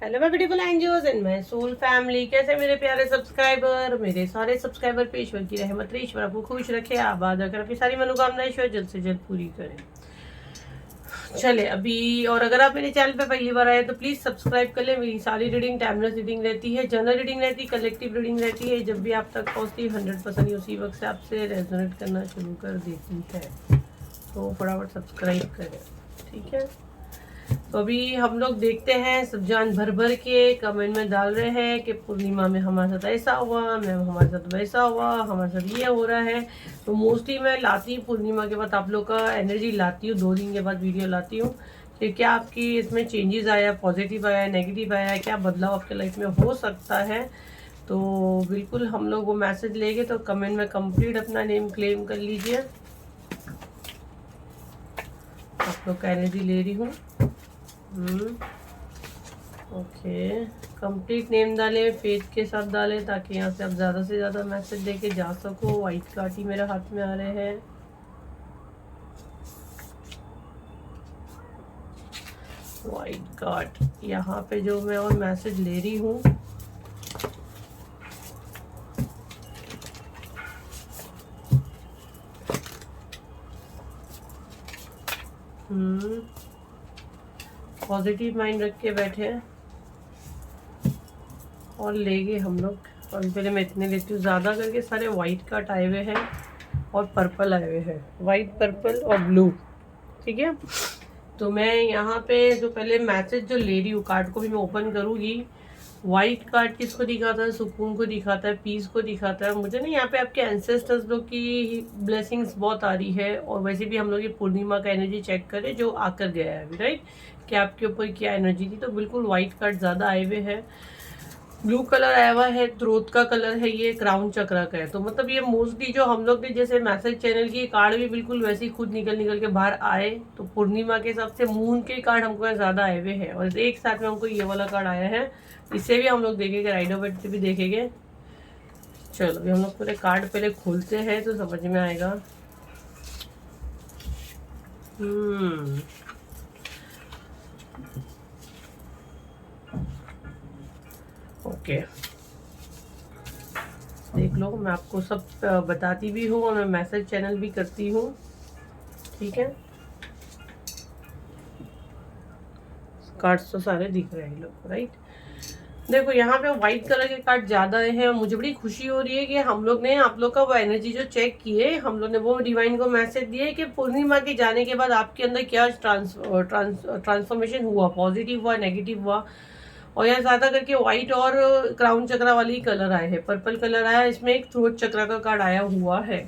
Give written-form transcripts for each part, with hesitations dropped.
Hello my beautiful angels and my soul family. कैसे मेरे प्यारे सब्सक्राइबर, मेरे सारे सब्सक्राइबर पे ईश्वर की रहमत रही, ईश्वर आपको खुश रखे, आबाद रखे, अपनी सारी मनोकामनाएं ईश्वर जल्द से जल्द पूरी करे। चले अभी, और अगर आप मेरे चैनल पे पहली बार आए तो प्लीज सब्सक्राइब कर ले। मेरी सारी रीडिंग टाइमलेस रीडिंग रहती है, जनरल रीडिंग रहती है, कलेक्टिव रीडिंग रहती है। जब भी आप तक पहुंचती है 100% ही उसी वक्त से आपसे रेजोनेट करना शुरू कर देती है, तो फटाफट सब्सक्राइब करें, ठीक है। तो अभी हम लोग देखते हैं, सब जान भर भर के कमेंट में डाल रहे हैं कि पूर्णिमा में हमारे साथ ऐसा हुआ, मैम हमारे साथ वैसा हुआ, हमारे साथ ये हो रहा है। तो मोस्टली मैं लाती हूँ पूर्णिमा के बाद आप लोग का एनर्जी लाती हूँ, 2 दिन के बाद वीडियो लाती हूँ कि क्या आपकी इसमें चेंजेस आया, पॉजिटिव आया, नेगेटिव आया, क्या बदलाव आपके लाइफ में हो सकता है। तो बिल्कुल हम लोग वो मैसेज लेंगे, तो कमेंट में कंप्लीट अपना नेम क्लेम कर लीजिए। आप लोग का एनर्जी ले रही हूँ। ओके, कंप्लीट नेम डालें, फेथ के साथ डालें, ताकि यहाँ से आप ज़्यादा से ज़्यादा मैसेज लेके जा सको। वाइट कार्ड ही मेरे हाथ में आ रहे हैं। वाइट कार्ड यहाँ पे जो मैं और मैसेज ले रही हूँ, पॉजिटिव माइंड रख के बैठे हैं और लेंगे हम लोग। और पहले मैं इतने लेती हूँ, ज़्यादा करके सारे वाइट कार्ड आए हुए हैं और पर्पल आए हुए हैं, वाइट, पर्पल और ब्लू, ठीक है। तो मैं यहाँ पे जो पहले मैसेज जो ले रही हूँ, कार्ड को भी मैं ओपन करूँगी। वाइट कार्ड किसको दिखाता है? सुकून को दिखाता है, पीस को दिखाता है। मुझे ना यहाँ पे आपके एंसेस्टर्स लोग की ब्लेसिंग्स बहुत आ रही है। और वैसे भी हम लोग ये पूर्णिमा का एनर्जी चेक करें जो आकर गया है अभी, राइट, कि आपके ऊपर क्या एनर्जी थी। तो बिल्कुल वाइट कार्ड ज़्यादा आए हुए हैं। ब्लू कलर आया हुआ है, थ्रोट का कलर है, ये क्राउन चक्र का है। तो मतलब ये मोस्टली जो हम लोग ने जैसे मैसेज चैनल की कार्ड भी बिल्कुल वैसे ही खुद निकल के बाहर आए। तो पूर्णिमा के हिसाब से मून के कार्ड हमको ज़्यादा आए हुए हैं, और एक साथ में हमको ये वाला कार्ड आया है। इसे भी हम लोग देखेंगे, राइडो बेट से भी देखेंगे। चलो अभी हम लोग पूरे कार्ड पहले खोलते हैं तो समझ में आएगा। ओके, देख लो, मैं आपको सब बताती भी हूँ और मैं मैसेज चैनल भी करती हूँ, ठीक है। कार्ड्स तो सारे दिख रहे हैं लोग, राइट। देखो यहाँ पे व्हाइट कलर के कार्ड ज्यादा हैं और मुझे बड़ी खुशी हो रही है कि हम लोग ने आप लोग का वो एनर्जी जो चेक किए, हम लोग ने वो डिवाइन को मैसेज दिए कि पूर्णिमा के जाने के बाद आपके अंदर क्या ट्रांसफॉर्मेशन हुआ, पॉजिटिव हुआ, नेगेटिव हुआ। और यहाँ ज्यादा करके व्हाइट और क्राउन चक्रा वाली कलर आए हैं, पर्पल कलर आया, इसमें एक थ्रोट चक्रा का कार्ड आया हुआ है,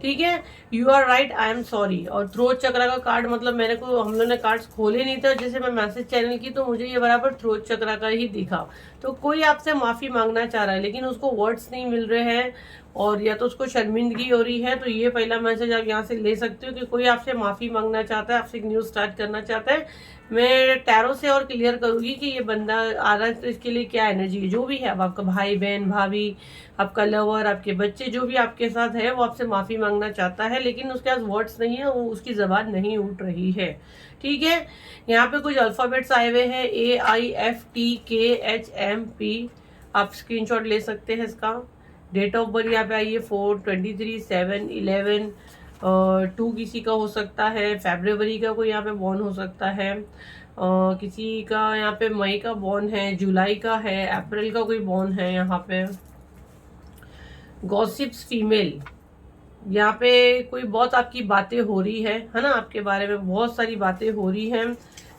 ठीक है। You are right, I am sorry. और थ्रोट चक्रा का कार्ड मतलब मेरे को, हम लोग ने कार्ड्स खोले नहीं थे जैसे मैं मैसेज चैनल की, तो मुझे ये बराबर थ्रोट चक्रा का ही दिखा। तो कोई आपसे माफी मांगना चाह रहा है लेकिन उसको वर्ड्स नहीं मिल रहे हैं, और या तो उसको शर्मिंदगी हो रही है। तो ये पहला मैसेज आप यहाँ से ले सकते हो कि कोई आपसे माफी मांगना चाहता है, आपसे एक न्यूज स्टार्ट करना चाहता है। मैं टैरो से और क्लियर करूंगी कि ये बंदा आ रहा है तो इसके लिए क्या एनर्जी है। जो भी है, अब आपका भाई बहन भाभी, आपका लवर, आपके बच्चे, जो भी आपके साथ है वो आपसे माफी मांगना चाहता है, लेकिन उसके पास वर्ड्स नहीं है, वो उसकी जबान नहीं उठ रही है, ठीक है। यहाँ पे कुछ अल्फाबेट्स आए हुए हैं, AIFTKHMP। आप स्क्रीनशॉट ले सकते हैं इसका। डेट ऑफ बर्थ यहाँ पे आई है 4/23/7/11। 2 किसी का हो सकता है, फरवरी का कोई यहाँ पे बॉर्न हो सकता है, किसी का यहाँ पे मई का बॉर्न है, जुलाई का है, अप्रैल का कोई बॉर्न है। यहाँ पे गॉसिप्स फीमेल, यहाँ पे कोई बहुत आपकी बातें हो रही है ना, आपके बारे में बहुत सारी बातें हो रही हैं।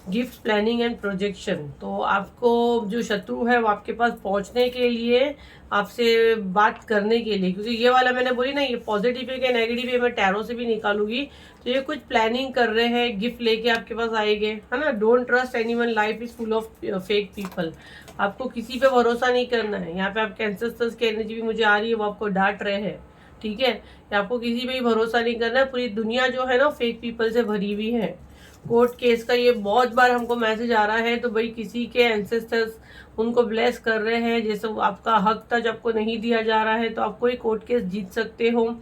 गिफ्ट प्लानिंग एंड प्रोजेक्शन, तो आपको जो शत्रु है वो आपके पास पहुंचने के लिए, आपसे बात करने के लिए, क्योंकि ये वाला मैंने बोली ना, ये पॉजिटिव है क्या नेगेटिव है मैं टैरो से भी निकालूंगी। तो ये कुछ प्लानिंग कर रहे हैं, गिफ्ट लेके आपके पास आएंगे, है ना। Don't trust anyone, life is full of fake people. आपको किसी पे भरोसा नहीं करना है। यहाँ पे आपके एंसेस्टर्स की एनर्जी भी मुझे आ रही है, वो आपको डांट रहे हैं, ठीक है। आपको किसी पे ही भरोसा नहीं करना है। पूरी दुनिया जो है ना फेक पीपल से भरी हुई है। कोर्ट केस का ये बहुत बार हमको मैसेज आ रहा है। तो भाई किसी के एंसेस्टर्स उनको ब्लेस कर रहे हैं, जैसे आपका हक था जब को नहीं दिया जा रहा है, तो आप कोई कोर्ट केस जीत सकते हो।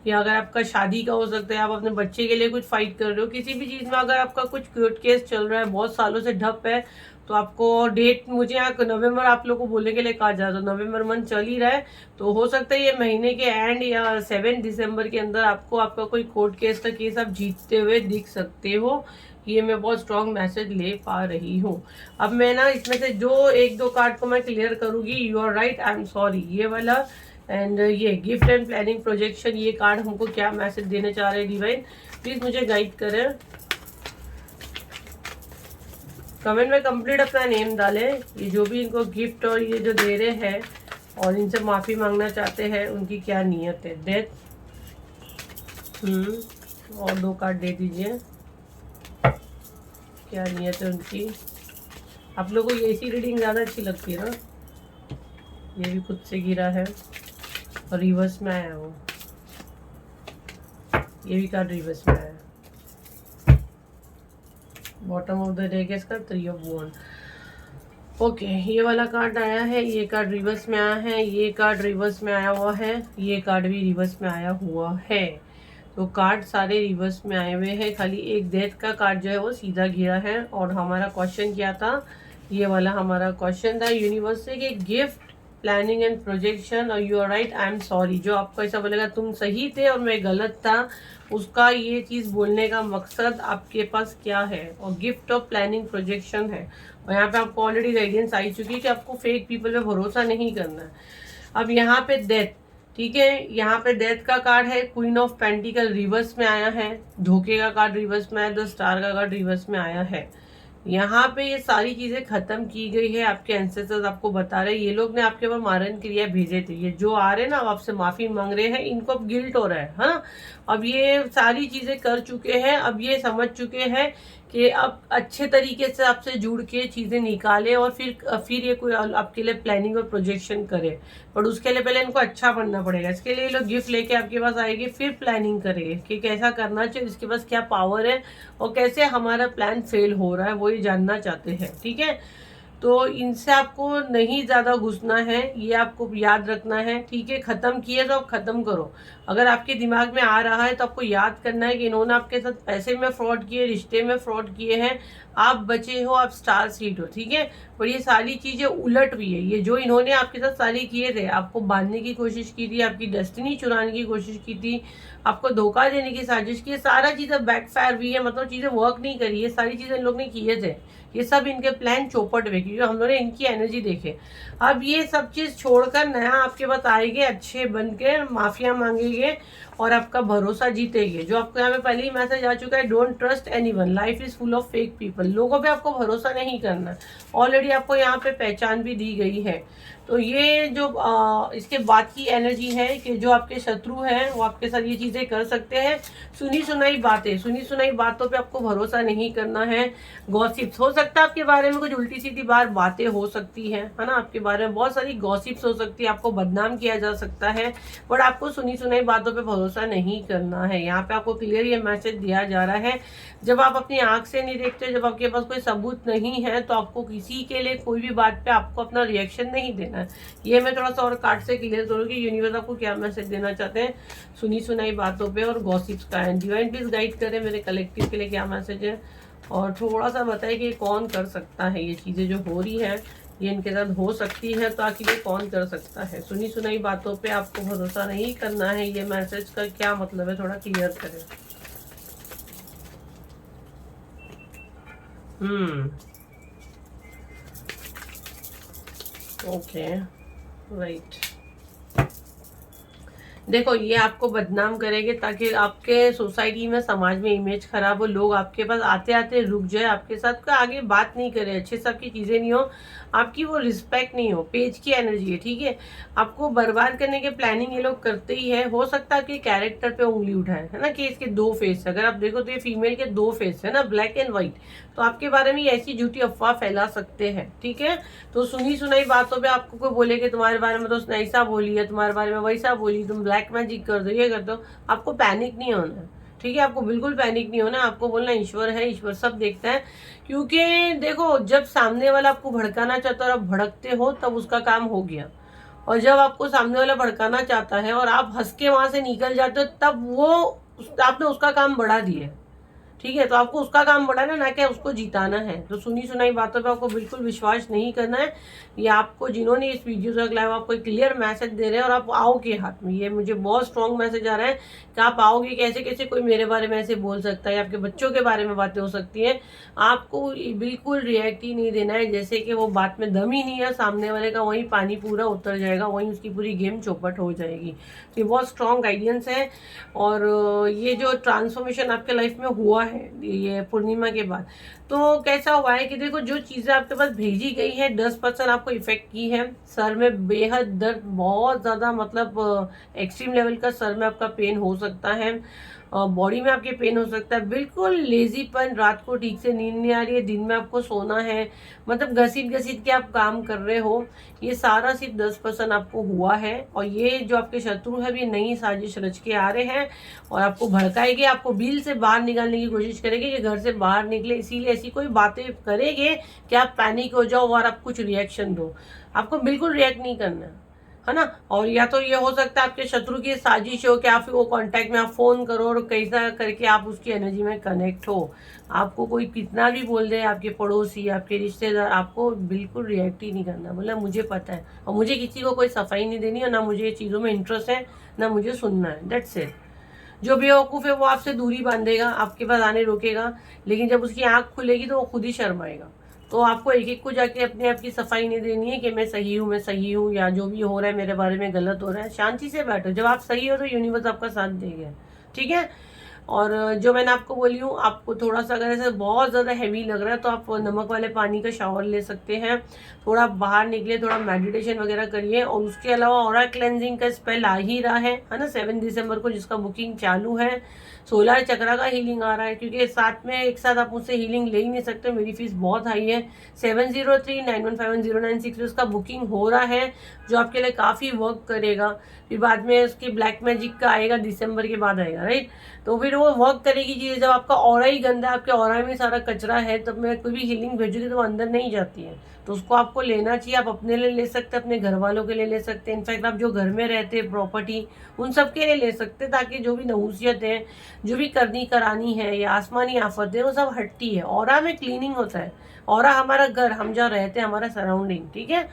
या अगर आपका शादी का हो सकता है, आप अपने बच्चे के लिए कुछ फाइट कर रहे हो, किसी भी चीज में अगर आपका कुछ कोर्ट केस चल रहा है, बहुत सालों से ठप है, तो आपको डेट मुझे यहाँ नवंबर आप लोग को बोलने के लिए कहा जा रहा है, नवंबर मंथ चल ही रहा है, तो हो सकता है ये महीने के एंड या 7 दिसंबर के अंदर आपको आपका कोई कोर्ट केस का केस आप जीतते हुए दिख सकते हो। ये मैं बहुत स्ट्रॉन्ग मैसेज ले पा रही हूँ। अब मैं ना इसमें से जो 1-2 कार्ड को मैं क्लियर करूंगी। You are right, I am sorry, ये वाला एंड ये गिफ्ट एंड प्लानिंग प्रोजेक्शन, ये कार्ड हमको क्या मैसेज देने चाह रहे हैं डिवाइन, प्लीज मुझे गाइड करें। कमेंट में कंप्लीट अपना नेम डालें। ये जो भी इनको गिफ्ट और ये जो दे रहे हैं और इनसे माफ़ी मांगना चाहते हैं, उनकी क्या नीयत है। डेथ, और 2 कार्ड दे दीजिए, क्या नीयत है उनकी। आप लोगों को ये सी रीडिंग ज़्यादा अच्छी लगती है ना। ये भी खुद से गिरा है और रिवर्स में आया हो, ये भी कार्ड रिवर्स में आया। बॉटम ऑफ द डेक इसका 3 ऑफ वॉन्ड। ओके, ये वाला कार्ड आया है, ये कार्ड रिवर्स में आया है, ये कार्ड रिवर्स में आया हुआ है, ये कार्ड भी रिवर्स में आया हुआ है। तो कार्ड सारे रिवर्स में आए हुए हैं, खाली एक डेथ का कार्ड जो है वो सीधा गिरा है। और हमारा क्वेश्चन क्या था, ये वाला हमारा क्वेश्चन था यूनिवर्स से कि गिफ्ट प्लानिंग एंड प्रोजेक्शन और you are right, I am sorry. जो आपको ऐसा बोलेगा तुम सही थे और मैं गलत था, उसका ये चीज़ बोलने का मकसद आपके पास क्या है। और गिफ्ट ऑफ प्लानिंग प्रोजेक्शन है। और यहाँ पे आपको ऑलरेडी गाइडेंस आई चुकी है कि आपको फेक पीपल पे भरोसा नहीं करना है। अब यहाँ पे डेथ, ठीक है, यहाँ पे डेथ का कार्ड है, क्वीन ऑफ पेंटिकल रिवर्स में आया है, धोखे का कार्ड रिवर्स में आया, द स्टार का कार्ड रिवर्स में आया है। यहाँ पे ये सारी चीजें खत्म की गई है। आपके एंसेस्टर्स आपको बता रहे हैं, ये लोग ने आपके ऊपर मारन क्रिया भेजे थे। ये जो आ रहे हैं ना, आपसे माफी मांग रहे हैं, इनको अब गिल्ट हो रहा है ना। अब ये सारी चीजें कर चुके हैं, अब ये समझ चुके हैं कि अब अच्छे तरीके से आपसे जुड़ के चीजें निकाले और फिर ये कोई आपके लिए प्लानिंग और प्रोजेक्शन करे। पर उसके लिए पहले इनको अच्छा बनना पड़ेगा। इसके लिए ये लोग गिफ्ट लेके आपके पास आएंगे, फिर प्लानिंग करेंगे कि कैसा करना चाहिए, इसके पास क्या पावर है और कैसे हमारा प्लान फेल हो रहा है, वो ये जानना चाहते हैं। ठीक है, तो इनसे आपको नहीं ज़्यादा घुसना है, ये आपको याद रखना है। ठीक है, ख़त्म किए तो आप ख़त्म करो। अगर आपके दिमाग में आ रहा है तो आपको याद करना है कि इन्होंने आपके साथ पैसे में फ्रॉड किए, रिश्ते में फ्रॉड किए हैं, आप बचे हो, आप स्टार सीट हो। ठीक है, पर ये सारी चीज़ें उलट हुई है। ये जो इन्होंने आपके साथ सारी किए थे, आपको बांधने की कोशिश की थी, आपकी डेस्टिनी चुराने की कोशिश की थी, आपको धोखा देने की साजिश की, सारा चीज़ें बैकफायर हुई है, मतलब चीज़ें वर्क नहीं करी है। सारी चीज़ें इन लोग ने किए थे, ये सब इनके प्लान चौपट हुए क्योंकि हम लोगों ने इनकी एनर्जी देखे। अब ये सब चीज़ छोड़कर नया आपके पास आएंगे, अच्छे बन के माफिया मांगेंगे और आपका भरोसा जीतेंगे। जो आपको यहाँ पे पहले ही मैसेज आ चुका है, don't trust anyone, life is full of fake people. लोगों पे आपको भरोसा नहीं करना। ऑलरेडी आपको यहाँ पे पहचान भी दी गई है। तो ये जो इसके बाद की एनर्जी है कि जो आपके शत्रु हैं वो आपके साथ ये चीज़ें कर सकते हैं। सुनी सुनाई बातों पे आपको भरोसा नहीं करना है। गॉसिप्स हो सकता है आपके बारे में, कुछ उल्टी सीधी बातें हो सकती है ना, आपके बारे में बहुत सारी गॉसिप्स हो सकती है, आपको बदनाम किया जा सकता है, बट आपको सुनी सुनाई बातों पे भरोसा नहीं करना है। यहाँ पे आपको क्लियर ये मैसेज दिया जा रहा है, जब आप अपनी आंख से नहीं देखते, जब आपके पास कोई सबूत नहीं है, तो आपको किसी के लिए कोई भी बात पे आपको अपना रिएक्शन नहीं देना है। ये मैं थोड़ा सा और कार्ड से क्लियर करूँगी यूनिवर्स आपको क्या मैसेज देना चाहते हैं सुनी सुनाई बातों पे और गॉसिप्स का है। डिवाइन प्लीज गाइड करें मेरे कलेक्टिव के लिए क्या मैसेज है, और थोड़ा सा बताए कि कौन कर सकता है ये चीज़ें जो हो रही है, ये इनके साथ हो सकती है, तो आखिर ये कौन कर सकता है। सुनी सुनाई बातों पे आपको भरोसा नहीं करना है, ये मैसेज का क्या मतलब है, थोड़ा क्लियर करें। Okay, right. देखो, ये आपको बदनाम करेंगे ताकि आपके सोसाइटी में, समाज में इमेज खराब हो, लोग आपके पास आते आते रुक जाए, आपके साथ का आगे बात नहीं करे, अच्छे से आपकी चीज़ें नहीं हो, आपकी वो रिस्पेक्ट नहीं हो। पेज की एनर्जी है, ठीक है, आपको बर्बाद करने के प्लानिंग ये लोग करते ही है। हो सकता है आपके कैरेक्टर पे उंगली उठाए, है ना, कि इसके 2 फेस, अगर आप देखो तो ये फीमेल के 2 फेस है ना, ब्लैक एंड व्हाइट, तो आपके बारे में ऐसी झूठी अफवाह फैला सकते हैं। ठीक है, तो सुनी सुनाई बातों पे आपको कोई बोले कि तुम्हारे बारे में तो उसने ऐसा बोली है, तुम्हारे बारे में वैसा बोली, तुम ब्लैक मैजिक कर दो, ये कर दो, आपको पैनिक नहीं होना है। ठीक है, आपको बिल्कुल पैनिक नहीं होना, आपको बोलना ईश्वर है, ईश्वर सब देखता है। क्योंकि देखो, जब सामने वाला आपको भड़काना चाहता है और आप भड़कते हो, तब उसका काम हो गया। और जब आपको सामने वाला भड़काना चाहता है और आप हंस के वहां से निकल जाते हो, तब वो आपने उसका काम बढ़ा दिया। ठीक है, तो आपको उसका काम बढ़ाना, ना कि उसको जिताना है। तो सुनी सुनाई बातों पे आपको बिल्कुल विश्वास नहीं करना है। ये आपको जिन्होंने इस वीडियो तक लाइव आपको एक क्लियर मैसेज दे रहे हैं और आप आओगे हाथ में, ये मुझे बहुत स्ट्रॉन्ग मैसेज आ रहा है कि आप आओगे। कैसे कैसे कोई मेरे बारे में ऐसे बोल सकता है, आपके बच्चों के बारे में बातें हो सकती हैं। आपको बिल्कुल रिएक्ट ही नहीं देना है, जैसे कि वो बात में दम ही नहीं है सामने वाले का, वहीं पानी पूरा उतर जाएगा, वहीं उसकी पूरी गेम चौपट हो जाएगी। तो ये बहुत स्ट्रॉन्ग गाइडेंस है। और ये जो ट्रांसफॉर्मेशन आपके लाइफ में हुआ है ये पूर्णिमा के बाद, तो कैसा हुआ है कि देखो जो चीज़ें आपके पास भेजी गई है 10% आपको इफेक्ट की है। सर में बेहद दर्द, बहुत ज़्यादा मतलब एक्सट्रीम लेवल का सर में आपका पेन हो सकता है, बॉडी में आपके पेन हो सकता है, बिल्कुल लेजीपन, रात को ठीक से नींद नहीं आ रही है, दिन में आपको सोना है, मतलब घसीट घसीट के आप काम कर रहे हो। ये सारा सिर्फ 10% आपको हुआ है। और ये जो आपके शत्रु है, ये नई साजिश रच के आ रहे हैं और आपको भड़काएंगे, आपको बिल से बाहर निकालने की कोशिश करेंगे कि घर से बाहर निकले। इसीलिए ऐसी कोई बातें करेंगे कि आप पैनिक हो जाओ और आप कुछ रिएक्शन दो। आपको बिल्कुल रिएक्ट नहीं करना है ना। और या तो ये हो सकता है आपके शत्रु की साजिश हो कि आप वो कांटेक्ट में आप फोन करो और कैसा करके आप उसकी एनर्जी में कनेक्ट हो। आपको कोई कितना भी बोल दे, आपके पड़ोसी, आपके रिश्तेदार, आपको बिल्कुल रिएक्ट ही नहीं करना। मतलब मुझे पता है और मुझे किसी को कोई सफाई नहीं देनी है, ना मुझे ये चीज़ों में इंटरेस्ट है, ना मुझे सुनना है। That's it. जो बेवकूफ़ है वो आपसे दूरी बांधेगा, आपके पास आने रोकेगा, लेकिन जब उसकी आंख खुलेगी तो वो खुद ही शर्माएगा। तो आपको एक एक को जाके अपने आप की सफाई नहीं देनी है कि मैं सही हूँ, मैं सही हूँ, या जो भी हो रहा है मेरे बारे में गलत हो रहा है। शांति से बैठो, जब आप सही हो तो यूनिवर्स आपका साथ देगा। ठीक है। और जो मैंने आपको बोली हूँ, आपको थोड़ा सा अगर ऐसा बहुत ज़्यादा हैवी लग रहा है तो आप नमक वाले पानी का शावर ले सकते हैं। थोड़ा बाहर निकले, थोड़ा मेडिटेशन वगैरह करिए। और उसके अलावा ऑरा क्लेंजिंग का स्पेल आ ही रहा है ना, 7 दिसंबर को, जिसका बुकिंग चालू है। सोलर चक्रा का हीलिंग आ रहा है, क्योंकि साथ में एक साथ आप मुझसे हीलिंग ले ही नहीं सकते, मेरी फीस बहुत हाई है। 7039151096 उसका बुकिंग हो रहा है, जो आपके लिए काफ़ी वर्क करेगा। फिर बाद में उसकी ब्लैक मैजिक का आएगा, दिसंबर के बाद आएगा, राइट। तो फिर वो वर्क करेगी चीज़। जब आपका ऑरा ही गंदा है, आपके ऑरा में सारा कचरा है, तब मैं कोई भी हीलिंग भेजूंगी तो वो अंदर नहीं जाती है। तो उसको आपको लेना चाहिए। आप अपने लिए ले सकते हैं, अपने घर वालों के लिए ले सकते हैं, इनफैक्ट आप जो घर में रहते हैं, प्रॉपर्टी, उन सब के लिए ले सकते हैं, ताकि जो भी नहूसियत है, जो भी करनी करानी है या आसमानी आफत है, वो सब हटती है। ऑरा में क्लीनिंग होता है। ऑरा हमारा घर, हम जहाँ रहते हैं, हमारा सराउंडिंग। ठीक है।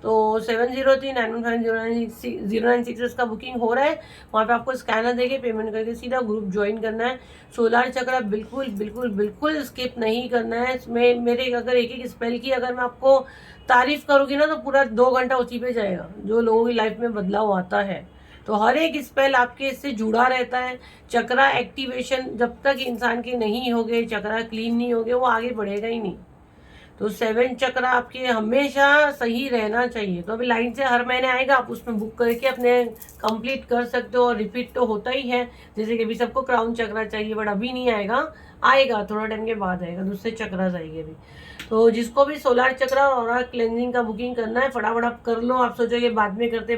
तो 7039150996 इसका बुकिंग हो रहा है। वहाँ पे आपको स्कैनर देके पेमेंट करके सीधा ग्रुप ज्वाइन करना है। सोलर चक्र बिल्कुल बिल्कुल बिल्कुल स्किप नहीं करना है। इसमें मेरे अगर एक एक स्पेल की अगर मैं आपको तारीफ करूँगी ना, तो पूरा 2 घंटा उसी पे जाएगा, जो लोगों की लाइफ में बदलाव आता है। तो हर एक स्पेल आपके इससे जुड़ा रहता है। चक्रा एक्टिवेशन जब तक इंसान के नहीं हो गए, चक्रा क्लीन नहीं हो गए, वो आगे बढ़ेगा ही नहीं। तो 7 चक्र आपके हमेशा सही रहना चाहिए। तो अभी लाइन से हर महीने आएगा, आप उसमें बुक करके अपने कंप्लीट कर सकते हो। और रिपीट तो होता ही है, जैसे कि अभी सबको क्राउन चक्र चाहिए, बट अभी नहीं आएगा, आएगा थोड़ा टाइम के बाद आएगा, दूसरे चक्र आएंगे अभी। तो जिसको भी सोलर चक्र और क्लेंजिंग का बुकिंग करना है, फटाफट आप कर लो। आप सोचोगे बाद में करते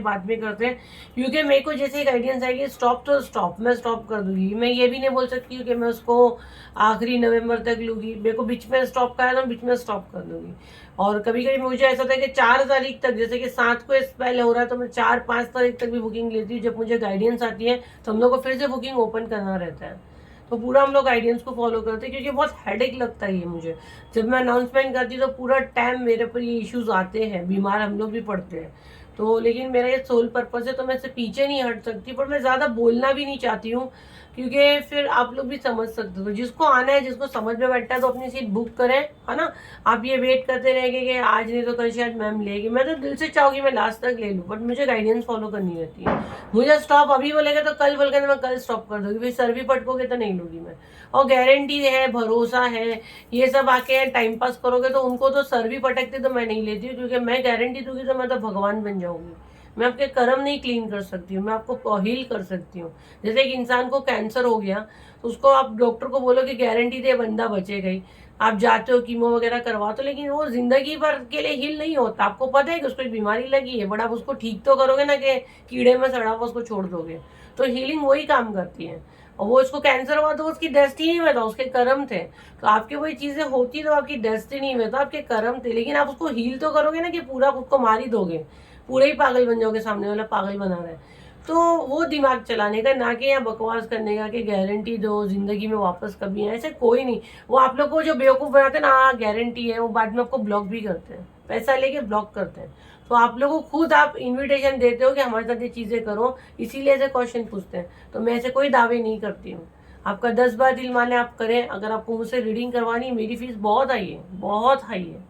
क्योंकि मेरे को जैसे गाइडेंस आएगी स्टॉप तो स्टॉप, मैं स्टॉप कर दूंगी। मैं ये भी नहीं बोल सकती हूँ कि मैं उसको आखिरी नवंबर तक लूँगी। मेरे को बीच में स्टॉप करा तो बीच में स्टॉप कर दूंगी। और कभी कभी मुझे ऐसा होता है कि 4 तारीख तक, जैसे कि 7 को स्पेल हो रहा है, तो मैं 4-5 तारीख तक भी बुकिंग लेती हूँ। जब मुझे गाइडेंस आती है तो हम लोग को फिर से बुकिंग ओपन करना रहता है। तो पूरा हम लोग गाइडेंस को फॉलो करते हैं, क्योंकि बहुत हेडेक लगता है ये मुझे। जब मैं अनाउंसमेंट करती हूँ तो पूरा टाइम मेरे पर ये इश्यूज आते हैं, बीमार हम लोग भी पड़ते हैं। तो लेकिन मेरा ये सोल पर्पस है, तो मैं इससे पीछे नहीं हट सकती, पर मैं ज़्यादा बोलना भी नहीं चाहती हूँ, क्योंकि फिर आप लोग भी समझ सकते हो। जिसको आना है, जिसको समझ में बैठता है, तो अपनी सीट बुक करें, है ना। आप ये वेट करते रहेंगे कि आज नहीं तो कल शायद मैम लेगी। मैं तो दिल से चाहूँगी मैं लास्ट तक ले लूँ, बट मुझे गाइडेंस फॉलो करनी रहती है। मुझे स्टॉप अभी बोलेगा तो कल बोलेगा तो मैं कल स्टॉप कर दूँगी, फिर सर भी पटकोगे तो नहीं लूँगी मैं। और गारंटी है, भरोसा है, ये सब आके टाइम पास करोगे तो उनको तो सर भी पटकते, तो मैं नहीं लेती हूँ, क्योंकि मैं गारंटी दूंगी तो मैं तो भगवान बन जाऊंगी। मैं आपके कर्म नहीं क्लीन कर सकती हूँ, मैं आपको हील कर सकती हूँ। जैसे एक इंसान को कैंसर हो गया, तो उसको आप डॉक्टर को बोलो कि गारंटी दे बंदा बचेगा ही, आप जाते हो कीमो वगैरह करवाते हो, लेकिन वो जिंदगी भर के लिए हील नहीं होता। आपको पता है कि उसको एक बीमारी लगी है, बट आप उसको ठीक तो करोगे ना, कि कीड़े में सड़ा हुआ उसको छोड़ दोगे। तो हीलिंग वही काम करती है। और वो उसको कैंसर हुआ तो उसकी डेस्टिनी में था, उसके कर्म थे। तो आपके वही चीजें होती तो आपकी डेस्टिनी में, तो आपके कर्म थे। लेकिन आप उसको हील तो करोगे ना, कि पूरा खुद को मार ही दोगे, पूरे ही पागल बन जाओगे, सामने वाला पागल बना रहा है। तो वो दिमाग चलाने का, ना कि यहाँ बकवास करने का कि गारंटी दो जिंदगी में वापस कभी आए, ऐसे कोई नहीं। वो आप लोग को जो बेवकूफ़ बनाते हैं ना, हाँ गारंटी है, वो बाद में आपको ब्लॉक भी करते हैं, पैसा लेके ब्लॉक करते हैं। तो आप लोगों को खुद आप इन्विटेशन देते हो कि हमारे साथ ये चीज़ें करो, इसीलिए ऐसे क्वेश्चन पूछते हैं। तो मैं ऐसे कोई दावे नहीं करती हूँ। आपका 10 बार दिल माने आप करें। अगर आपको मुझसे रीडिंग करवानी, मेरी फीस बहुत हाई है, बहुत हाई है,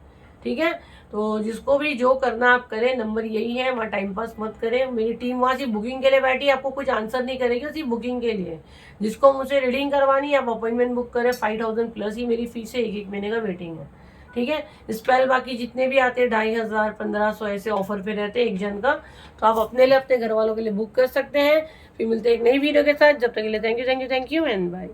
ठीक है। तो जिसको भी जो करना आप करें, नंबर यही है, वहाँ टाइम पास मत करें। मेरी टीम वहाँ सिर्फ बुकिंग के लिए बैठी है, आपको कुछ आंसर नहीं करेगी, सिर्फ बुकिंग के लिए। जिसको मुझसे रीडिंग करवानी है, आप अपॉइंटमेंट बुक करें। 5000 प्लस ही मेरी फीस है, 1 महीने का वेटिंग है, ठीक है। स्पेल बाकी जितने भी आते हैं 2500, 1500 ऐसे ऑफर पे रहते हैं एक जन का। तो आप अपने लिए, अपने घर वालों के लिए बुक कर सकते हैं। फिर मिलते हैं एक नई वीडियो के साथ। जब तक के लिए thank you, thank you, thank you and bye.